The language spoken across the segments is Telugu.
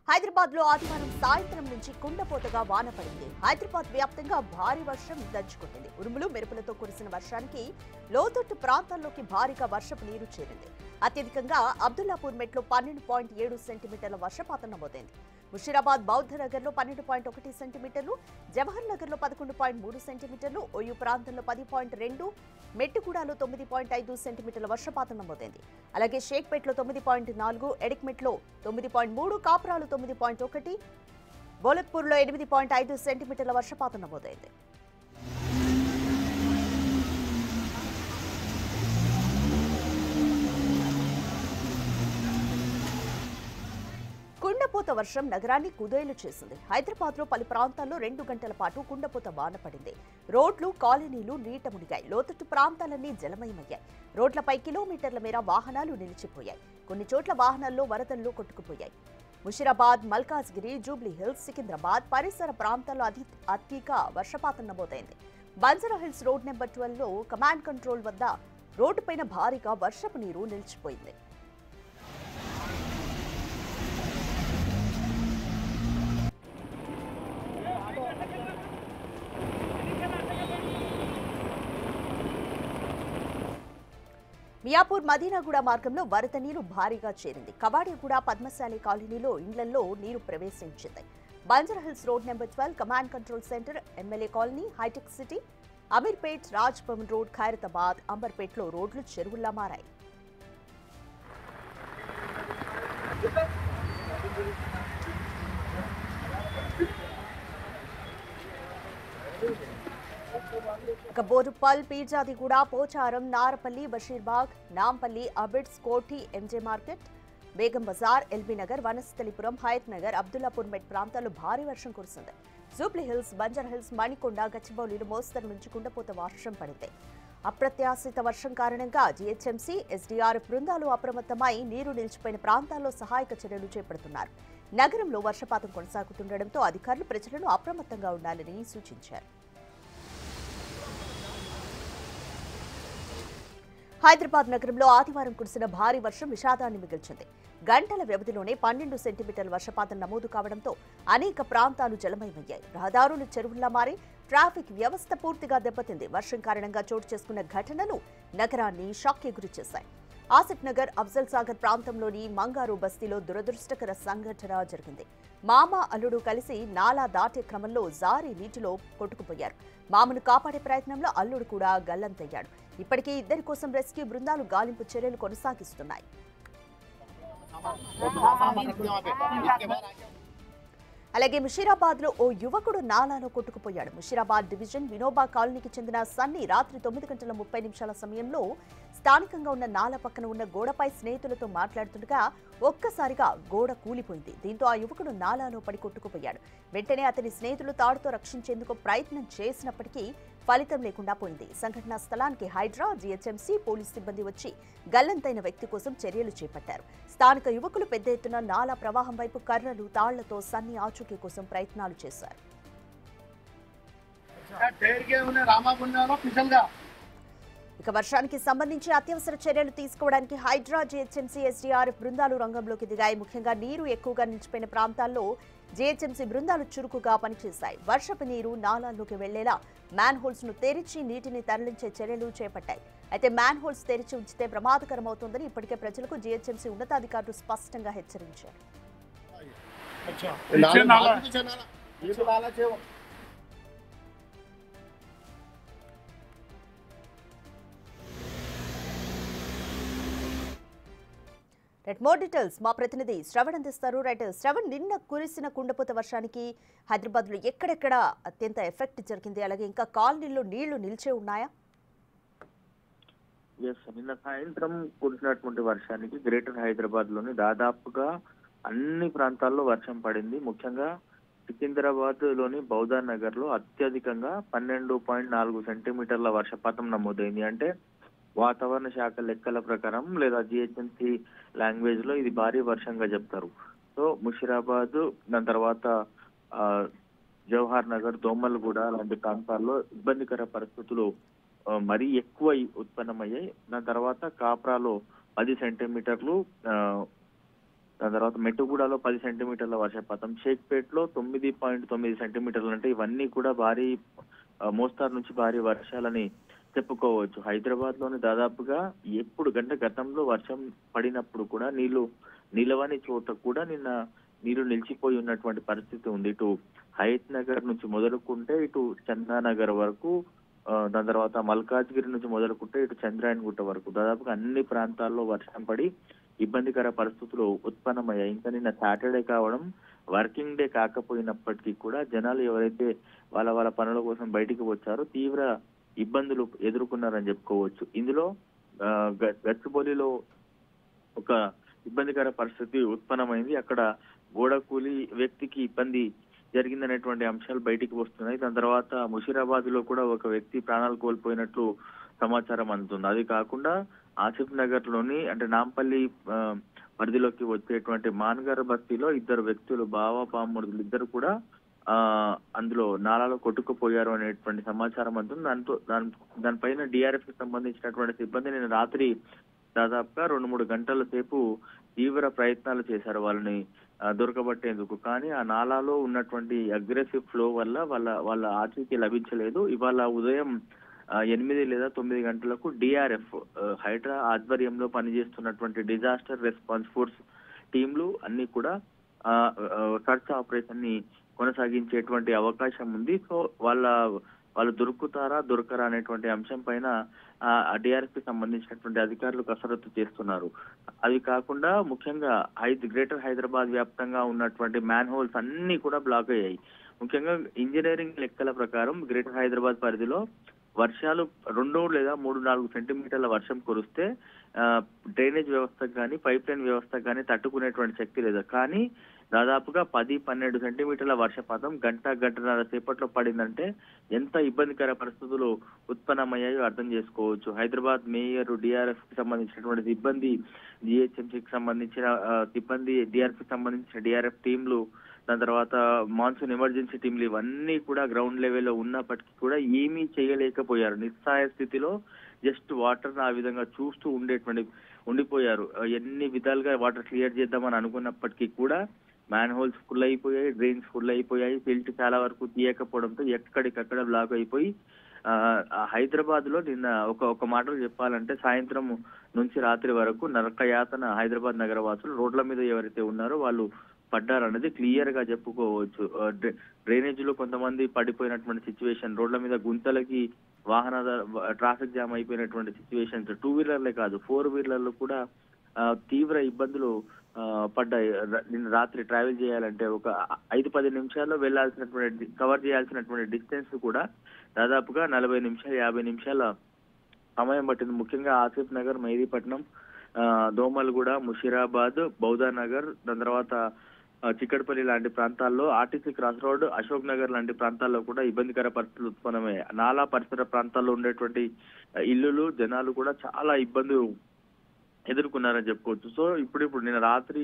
హైదరాబాద్ లో ఆదివారం సాయంత్రం నుంచి కుండపోతగా వాన పడింది. హైదరాబాద్ వ్యాప్తంగా భారీ వర్షం దంచుకొట్టింది. ఉరుములు మెరుపులతో కురిసిన వర్షానికి లోతట్టు ప్రాంతాల్లోకి భారీగా వర్షపు నీరు చేరింది. అత్యధికంగా అబ్దుల్లాపూర్ మెట్లో 12.7 సెంటీమీటర్ల వర్షపాతం నమోదైంది. ముషీరాబాద్ బౌద్ధ నగర్ లో 12.1 సెంటీమీటర్లు, జవహర్ నగర్ లో 11.3 సెంటీమీటర్లు, ఓయూ ప్రాంతంలో 10.2, మెట్టుగూడలో 9.5 సెంటీమీటర్ల వర్షపాతం నమోదైంది. అలాగే షేక్పేట్లో 9.4, ఎడిక్మెట్లో 9.3, కాప్రాలో 9.1, బోలత్పూర్లో 8.5 సెంటీమీటర్ల వర్షపాతం నమోదైంది. కుండపోత వర్షం నగరాన్ని కుదేలు చేసింది. హైదరాబాద్ లో పలు ప్రాంతాల్లో 2 గంటల పాటు కుండపోత వాన పడింది. రోడ్లు, కాలనీలు నీట మునిగాయి. లోతట్టు ప్రాంతాలన్నీ జలమయమయ్యాయి. రోడ్లపై కిలోమీటర్ల మేర వాహనాలు నిలిచిపోయాయి. కొన్ని చోట్ల వాహనాల్లో వరదల్లో కొట్టుకుపోయాయి. ముషీరాబాద్, మల్కాజ్గిరి, జూబ్లీ హిల్స్, సికింద్రాబాద్ పరిసర ప్రాంతాల్లో అత్యధిక వర్షపాతం నమోదైంది. బంజారాహిల్స్ రోడ్ నెంబర్ 12 లో కమాండ్ కంట్రోల్ వద్ద రోడ్డుపైన భారీగా వర్షపు నీరు నిలిచిపోయింది. మియాపూర్ మదీనాగూడ మార్గంలో వరద నీరు భారీగా చేరింది. కవాడిగూడ, పద్మశాలి కాలనీలో ఇండ్లలో నీరు ప్రవేశించింది. Banjara Hills road number 12, command control centre, MLA colony, Hitec City, Ameerpet, Raj Bhavan road, Khairatabad, అంబర్పేట్లో రోడ్లు చెరువుల్లా మారాయి. Boduppal, Peerzadiguda, Pocharam, Narapalli, Basheerbagh, Nampally, Abids, Koti, MJ market, Begum Bazar, LB Nagar, Vanasthalipuram, Hayath Nagar, Abdullahpur Met ప్రాంతాల్లో భారీ వర్షం కురిసింది. జూబ్లీ హిల్స్, బంజారాహిల్స్, మణికొండ, గచ్చిబౌలిలో మోస్తరు నుంచి కుండపోత వర్షం పడింది. అప్రత్యాశిత వర్షం కారణంగా జీహెచ్ఎంసీ, ఎస్డీఆర్ఎఫ్ బృందాలు అప్రమత్తమై నీరు నిలిచిపోయిన ప్రాంతాల్లో సహాయక చర్యలు చేపడుతున్నారు. నగరంలో వర్షపాతం కొనసాగుతుండటంతో అధికారులు ప్రజలను అప్రమత్తంగా ఉండాలని సూచించారు. హైదరాబాద్ నగరంలో ఆదివారం కురిసిన భారీ వర్షం విషాదాన్ని మిగిల్చింది. గంటల వ్యవధిలోనే 12 సెంటీమీటర్ల వర్షపాతం నమోదు కావడంతో అనేక ప్రాంతాలు జలమయమయ్యాయి. రహదారులు చెరువుల్లా మారి ట్రాఫిక్ వ్యవస్థ పూర్తిగా దెబ్బతింది. వర్షం కారణంగా చోటు చేసుకున్న ఘటనలు నగరాన్ని షాక్కి గురిచేశాయి. ఆసిఫ్ నగర్, అఫ్జల్ సాగర్ ప్రాంతంలోని మంగారు బస్తీలో దురదృష్టకర సంఘటన జరిగింది. మామ, అల్లుడు కలిసి నాలా దాటే క్రమంలో జారి నీటిలో కొట్టుకుపోయారు. మామను కాపాడే ప్రయత్నంలో అల్లుడు కూడా గల్లంతయ్యాడు. ఇప్పటికీ ఇద్దరి కోసం రెస్క్యూ బృందాలు గాలింపు చర్యలు కొనసాగిస్తున్నాయి. అలాగే ముషీరాబాద్ లో ఓ యువకుడు నాలాలో కొట్టుకుపోయాడు. ముషీరాబాద్ డివిజన్ వినోబా కాలనీకి చెందిన సన్నీ రాత్రి 9:30 సమయంలో స్థానికంగా ఉన్న నాలా పక్కన ఉన్న గోడపై స్నేహితులతో మాట్లాడుతుండగా ఒక్కసారిగా గోడ కూలిపోయింది. దీంతో ఆ యువకుడు నాలాలో పడి కొట్టుకుపోయాడు. వెంటనే అతని స్నేహితులు తాడుతో రక్షించేందుకు ప్రయత్నం చేసినప్పటికీ ఫలితం లేకుండా పోయింది. సంఘటనా స్థలానికి హైడ్రా, జీహెచ్ఎంసీ పోలీసు సిబ్బంది వచ్చి గల్లంతైన వ్యక్తి కోసం చర్యలు చేపట్టారు. స్థానిక యువకులు పెద్ద ఎత్తున నాలా ప్రవాహం వైపు కర్రలు, తాళ్లతో సన్ని ఆచూకీ కోసం ప్రయత్నాలు చేశారు. ఇక వర్షానికి సంబంధించి అత్యవసర చర్యలు తీసుకోవడానికి హైడ్రా, జీహెచ్ఎంసీ, ఎస్డీఆర్ఎఫ్ బృందాలు రంగంలోకి దిగాయి. ముఖ్యంగా నీరు ఎక్కువగా నిలిచిపోయిన ప్రాంతాల్లో జీహెచ్ఎంసీ బృందాలు చురుకుగా పనిచేశాయి. వర్షపు నీరు నాలాల్లోకి వెళ్లేలా మ్యాన్ హోల్స్ ను తెరిచి నీటిని తరలించే చర్యలు చేపట్టాయి. అయితే మ్యాన్ హోల్స్ తెరిచి ఉంచితే ప్రమాదకరమవుతోందని ఇప్పటికే ప్రజలకు జీహెచ్ఎంసీ ఉన్నతాధికారులు స్పష్టంగా హెచ్చరించారు. మోర్ డీటెయిల్స్ మా ప్రతినిధి శ్రవణ్ అందిస్తారు. శ్రవణ్, నిన్న కురిసిన కుండపోత వర్షానికి హైదరాబాద్ లో ఎక్కడెక్కడ అత్యంత ఎఫెక్ట్ జరిగింది? అలాగే ఇంకా కాలనీలో నీళ్లు నిలిచే ఉన్నాయా? నిన్న సాయంత్రం కురిసినటువంటి వర్షానికి గ్రేటర్ హైదరాబాద్ లోని దాదాపుగా అన్ని ప్రాంతాల్లో వర్షం పడింది. ముఖ్యంగా సికింద్రాబాద్ లోని బౌద్ధ నగర్ లో అత్యధికంగా 12.4 సెంటీమీటర్ల వర్షపాతం నమోదైంది. అంటే వాతావరణ శాఖ లెక్కల ప్రకారం లేదా జిహెచ్ఎంసీ లాంగ్వేజ్ లో ఇది భారీ వర్షంగా చెప్తారు. సో ముషీరాబాద్, దాని తర్వాత జవహర్ నగర్, దోమల్గూడ లాంటి ప్రాంతాల్లో ఇబ్బందికర పరిస్థితులు మరీ ఎక్కువ ఉత్పన్నమయ్యాయి. దాని తర్వాత కాప్రాలో 10 సెంటీమీటర్లు, దాని తర్వాత మెట్టుగూడలో 10 సెంటీమీటర్ల వర్షపాతం, షేక్పేట్లో 9.9 సెంటీమీటర్లు. అంటే ఇవన్నీ కూడా భారీ మోస్తారు నుంచి భారీ వర్షాలని చెప్పుకోవచ్చు. హైదరాబాద్ లోని దాదాపుగా ఎప్పుడు గతంలో వర్షం పడినప్పుడు కూడా నిలవని చోట కూడా నిన్న నీళ్లు నిలిచిపోయి ఉన్నటువంటి పరిస్థితి ఉంది. ఇటు హయత్ నగర్ నుంచి మొదలుకుంటే ఇటు చందానగర్ వరకు, దాని తర్వాత మల్కాజ్గిరి నుంచి మొదలుకుంటే ఇటు చంద్రాయన్ గుట్ట వరకు దాదాపుగా అన్ని ప్రాంతాల్లో వర్షం పడి ఇబ్బందికర పరిస్థితులు ఉత్పన్నమయ్యాయి. ఇంకా నిన్న సాటర్డే కావడం, వర్కింగ్ డే కాకపోయినప్పటికీ కూడా జనాలు ఎవరైతే వాళ్ళ పనుల కోసం బయటికి వచ్చారో తీవ్ర ఇబ్బందులు ఎదుర్కొన్నారని చెప్పుకోవచ్చు. ఇందులో గచ్చిబౌలిలో ఒక ఇబ్బందికర పరిస్థితి ఉత్పన్నమైంది. అక్కడ గోడ కూలి వ్యక్తికి ఇబ్బంది జరిగిందనేటువంటి అంశాలు బయటికి వస్తున్నాయి. దాని తర్వాత ముషీరాబాద్ లో కూడా ఒక వ్యక్తి ప్రాణాలు కోల్పోయినట్లు సమాచారం అందుతుంది. అది కాకుండా ఆసిఫ్ నగర్ లోని అంటే నాంపల్లి పరిధిలోకి వచ్చేటువంటి మాన్గర్ బస్తీలో ఇద్దరు వ్యక్తులు బామర్దులు ఇద్దరు కూడా అందులో నాలాలో కొట్టుకుపోయారు అనేటువంటి సమాచారం అందుతుంది. దానిపైన డిఆర్ఎఫ్ కి సంబంధించినటువంటి సిబ్బంది నిన్న రాత్రి దాదాపుగా 2-3 గంటల సేపు తీవ్ర ప్రయత్నాలు చేశారు వాళ్ళని దొరకబట్టేందుకు. కానీ ఆ నాలాలో ఉన్నటువంటి అగ్రెసివ్ ఫ్లో వల్ల వాళ్ళ ఆచూకీ లభించలేదు. ఇవాళ ఉదయం 8 లేదా 9 గంటలకు డిఆర్ఎఫ్ హైడ్రా ఆధ్వర్యంలో పనిచేస్తున్నటువంటి డిజాస్టర్ రెస్పాన్స్ ఫోర్స్ టీంలు అన్ని కూడా సర్చ్ ఆపరేషన్ ని కొనసాగించేటువంటి అవకాశం ఉంది. సో వాళ్ళు దొరకరా అనేటువంటి అంశం పైన డిఆర్ఎఫ్ కి సంబంధించినటువంటి అధికారులు కసరత్తు చేస్తున్నారు. అది కాకుండా ముఖ్యంగా గ్రేటర్ హైదరాబాద్ వ్యాప్తంగా ఉన్నటువంటి మ్యాన్ హోల్స్ అన్ని కూడా బ్లాక్ అయ్యాయి. ముఖ్యంగా ఇంజనీరింగ్ లెక్కల ప్రకారం గ్రేటర్ హైదరాబాద్ పరిధిలో వర్షాలు 2 లేదా 3-4 సెంటీమీటర్ల వర్షం కురిస్తే డ్రైనేజ్ వ్యవస్థకు కానీ పైప్ లైన్ వ్యవస్థకు కానీ తట్టుకునేటువంటి శక్తి లేదు. కానీ దాదాపుగా 10-12 సెంటీమీటర్ల వర్షపాతం గంటన్నర సేపట్లో పడిందంటే ఎంత ఇబ్బందికర పరిస్థితులు ఉత్పన్నమయ్యాయో అర్థం చేసుకోవచ్చు. హైదరాబాద్ మేయర్, డిఆర్ఎఫ్ కి సంబంధించినటువంటి సిబ్బంది, జిహెచ్ఎంసీకి సంబంధించిన సిబ్బంది, డిఆర్ఎఫ్ కి సంబంధించిన డిఆర్ఎఫ్ టీంలు, దాని తర్వాత మాన్సూన్ ఎమర్జెన్సీ టీంలు ఇవన్నీ కూడా గ్రౌండ్ లెవెల్లో ఉన్నప్పటికీ కూడా ఏమీ చేయలేకపోయారు. నిస్సహాయ స్థితిలో జస్ట్ వాటర్ ఆ విధంగా చూస్తూ ఉండిపోయారు. ఎన్ని విధాలుగా వాటర్ క్లియర్ చేద్దామని అనుకున్నప్పటికీ కూడా మ్యాన్ హోల్స్ ఫుల్ అయిపోయాయి, డ్రైన్స్ ఫుల్ అయిపోయాయి, ఫిల్ట్ చాలా వరకు తీయకపోవడంతో ఎక్కడికక్కడ బ్లాక్ అయిపోయి హైదరాబాద్ లో నిన్న ఒక మాటలు చెప్పాలంటే సాయంత్రం నుంచి రాత్రి వరకు నరకయాతన హైదరాబాద్ నగర వాసులు రోడ్ల మీద ఎవరైతే ఉన్నారో వాళ్ళు పడ్డారన్నది క్లియర్ గా చెప్పుకోవచ్చు. డ్రైనేజ్ లో కొంతమంది పడిపోయినటువంటి సిచ్యువేషన్, రోడ్ల మీద గుంతలకి ట్రాఫిక్ జామ్ అయిపోయినటువంటి సిచ్యువేషన్స్, 2 వీలర్లే కాదు 4 వీలర్లు కూడా తీవ్ర ఇబ్బందులు పడ్డాయి. నిన్న రాత్రి ట్రావెల్ చేయాలంటే ఒక 5-10 నిమిషాల్లో కవర్ చేయాల్సినటువంటి డిస్టెన్స్ కూడా దాదాపుగా 40 నిమిషాలు 50 నిమిషాల సమయం పట్టింది. ముఖ్యంగా ఆసిఫ్ నగర్, మెహదీపట్నం, దోమల్గూడ, ముషీరాబాద్, బౌద్ధ నగర్, దాని తర్వాత చిక్కడపల్లి లాంటి ప్రాంతాల్లో, RTC cross road, Ashok Nagar లాంటి ప్రాంతాల్లో కూడా ఇబ్బందికర పరిస్థితులు ఉత్పన్నమయ్యాయి. నాలా పరిసర ప్రాంతాల్లో ఉండేటువంటి ఇల్లులు, జనాలు కూడా చాలా ఇబ్బందులు ఎదుర్కొన్నారని చెప్పుకోవచ్చు. సో ఇప్పుడు నిన్న రాత్రి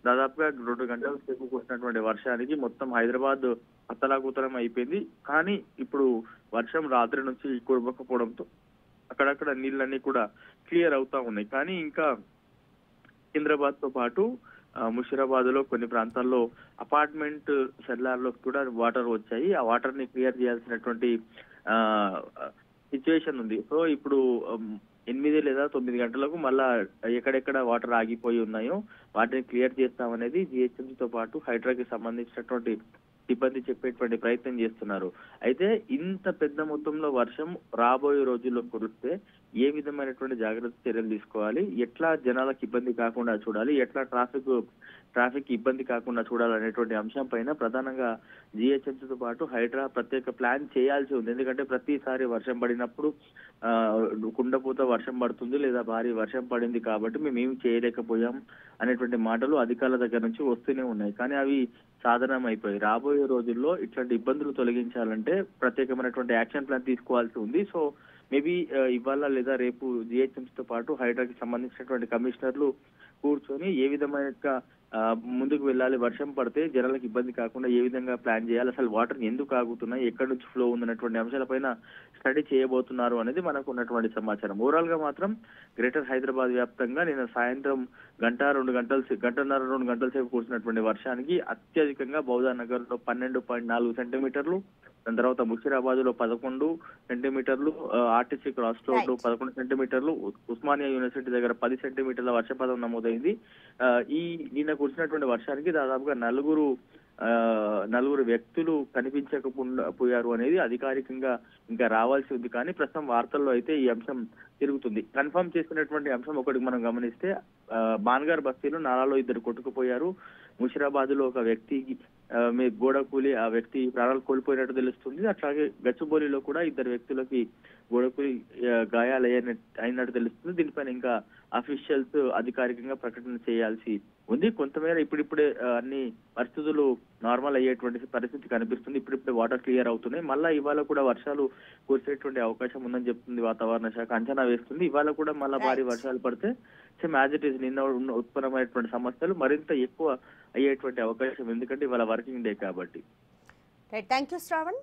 దాదాపుగా 2 గంటల సేపు కురిసినటువంటి వర్షానికి మొత్తం హైదరాబాద్ అత్తలాకుతలం అయిపోయింది. కానీ ఇప్పుడు వర్షం రాత్రి నుంచి కురవకపోవడంతో అక్కడక్కడ నీళ్ళన్నీ కూడా క్లియర్ అవుతా ఉన్నాయి. కానీ ఇంకా సికింద్రాబాద్ తో పాటు ముషీరాబాద్ లో కొన్ని ప్రాంతాల్లో అపార్ట్మెంట్ సెల్లార్లో కూడా వాటర్ వచ్చాయి. ఆ వాటర్ ని క్లియర్ చేయాల్సినటువంటి సిచ్యువేషన్ ఉంది. సో ఇప్పుడు 8 లేదా 9 గంటలకు మళ్ళా ఎక్కడెక్కడ వాటర్ ఆగిపోయి ఉన్నాయో వాటిని క్లియర్ చేస్తామనేది జిహెచ్ఎంసీతో పాటు హైడ్రాకి సంబంధించినటువంటి సిబ్బంది చెప్పేటువంటి ప్రయత్నం చేస్తున్నారు. అయితే ఇంత పెద్ద మొత్తంలో వర్షం రాబోయే రోజుల్లో కురిస్తే ఏ విధమైనటువంటి జాగ్రత్త చర్యలు తీసుకోవాలి, ఎట్లా జనాలకు ఇబ్బంది కాకుండా చూడాలి, ఎట్లా ట్రాఫిక్ ఇబ్బంది కాకుండా చూడాలనేటువంటి అంశం పైన ప్రధానంగా జిహెచ్ఎంసీతో పాటు హైడ్రా ప్రత్యేక ప్లాన్ చేయాల్సి ఉంది. ఎందుకంటే ప్రతిసారి వర్షం పడినప్పుడు కుండపోత వర్షం పడుతుంది లేదా భారీ వర్షం పడింది కాబట్టి మేమేమి చేయలేకపోయాం అనేటువంటి మాటలు అధికారుల దగ్గర నుంచి వస్తూనే ఉన్నాయి. కానీ అవి సాధనం అయిపోయి రాబోయే రోజుల్లో ఇట్లాంటి ఇబ్బందులు తొలగించాలంటే ప్రత్యేకమైనటువంటి యాక్షన్ ప్లాన్ తీసుకోవాల్సి ఉంది. సో మేబీ ఇవాళ లేదా రేపు జిహెచ్ఎంసీతో పాటు హైడ్రాకి సంబంధించినటువంటి కమిషనర్లు కూర్చొని ఏ విధమైన ముందుకు వెళ్ళాలి, వర్షం పడితే జనాలకు ఇబ్బంది కాకుండా ఏ విధంగా ప్లాన్ చేయాలి, అసలు వాటర్ ఎందుకు ఆగుతున్నాయి, ఎక్కడి నుంచి ఫ్లో ఉందన్నటువంటి అంశాలపైన స్టడీ చేయబోతున్నారు అనేది మనకు ఉన్నటువంటి సమాచారం. ఓవరాల్ గా మాత్రం గ్రేటర్ హైదరాబాద్ వ్యాప్తంగా నిన్న సాయంత్రం గంటన్నర 2 గంటల సేపు కురిసినటువంటి వర్షానికి అత్యధికంగా బౌద్ధనగర్ లో 12.4 సెంటీమీటర్లు, దాని తర్వాత ముషీరాబాద్ లో 11 సెంటీమీటర్లు, ఆర్టీసీ క్రాస్ రోడ్ 11 సెంటీమీటర్లు, ఉస్మానియా యూనివర్సిటీ దగ్గర 10 సెంటీమీటర్ల వర్షపాతం నమోదైంది. నిన్న కురిసినటువంటి వర్షానికి దాదాపుగా నలుగురు వ్యక్తులు కనిపించకుండా పోయారు అనేది అధికారికంగా ఇంకా రావాల్సి ఉంది. కానీ ప్రస్తుతం వార్తల్లో అయితే ఈ అంశం తిరుగుతుంది. కన్ఫర్మ్ చేసినటువంటి అంశం ఒకటి మనం గమనిస్తే బాన్గార్ బస్తీలో నాలాలో 2 కొట్టుకుపోయారు. ముషిరాబాద్ లో ఒక వ్యక్తి గోడ కూలి ఆ వ్యక్తి ప్రాణాలు కోల్పోయినట్టు తెలుస్తుంది. అట్లాగే గచ్చిబౌలిలో కూడా 2 వ్యక్తులకి గోడ కూలి గాయాలు అయినట్టు తెలుస్తుంది. దీనిపైన ఇంకా అఫీషియల్స్ అధికారికంగా ప్రకటన చేయాల్సి ఉంది. కొంతమేర ఇప్పుడిప్పుడే అన్ని పరిస్థితులు నార్మల్ అయ్యేటువంటి పరిస్థితి కనిపిస్తుంది. ఇప్పుడిప్పుడే వాటర్ క్లియర్ అవుతున్నాయి. మళ్ళా ఇవాళ కూడా వర్షాలు కురిసేటువంటి అవకాశం ఉందని చెప్తుంది వాతావరణ శాఖ, అంచనా వేస్తుంది. ఇవాళ కూడా మళ్ళా భారీ వర్షాలు పడితే సేమ్ యాజ్ ఇట్ ఈస్ నిన్న ఉత్పన్నమైనటువంటి సమస్యలు మరింత ఎక్కువ అయ్యేటువంటి అవకాశం, ఎందుకంటే ఇవాళ వర్కింగ్ డే కాబట్టి. Thank you Shravan.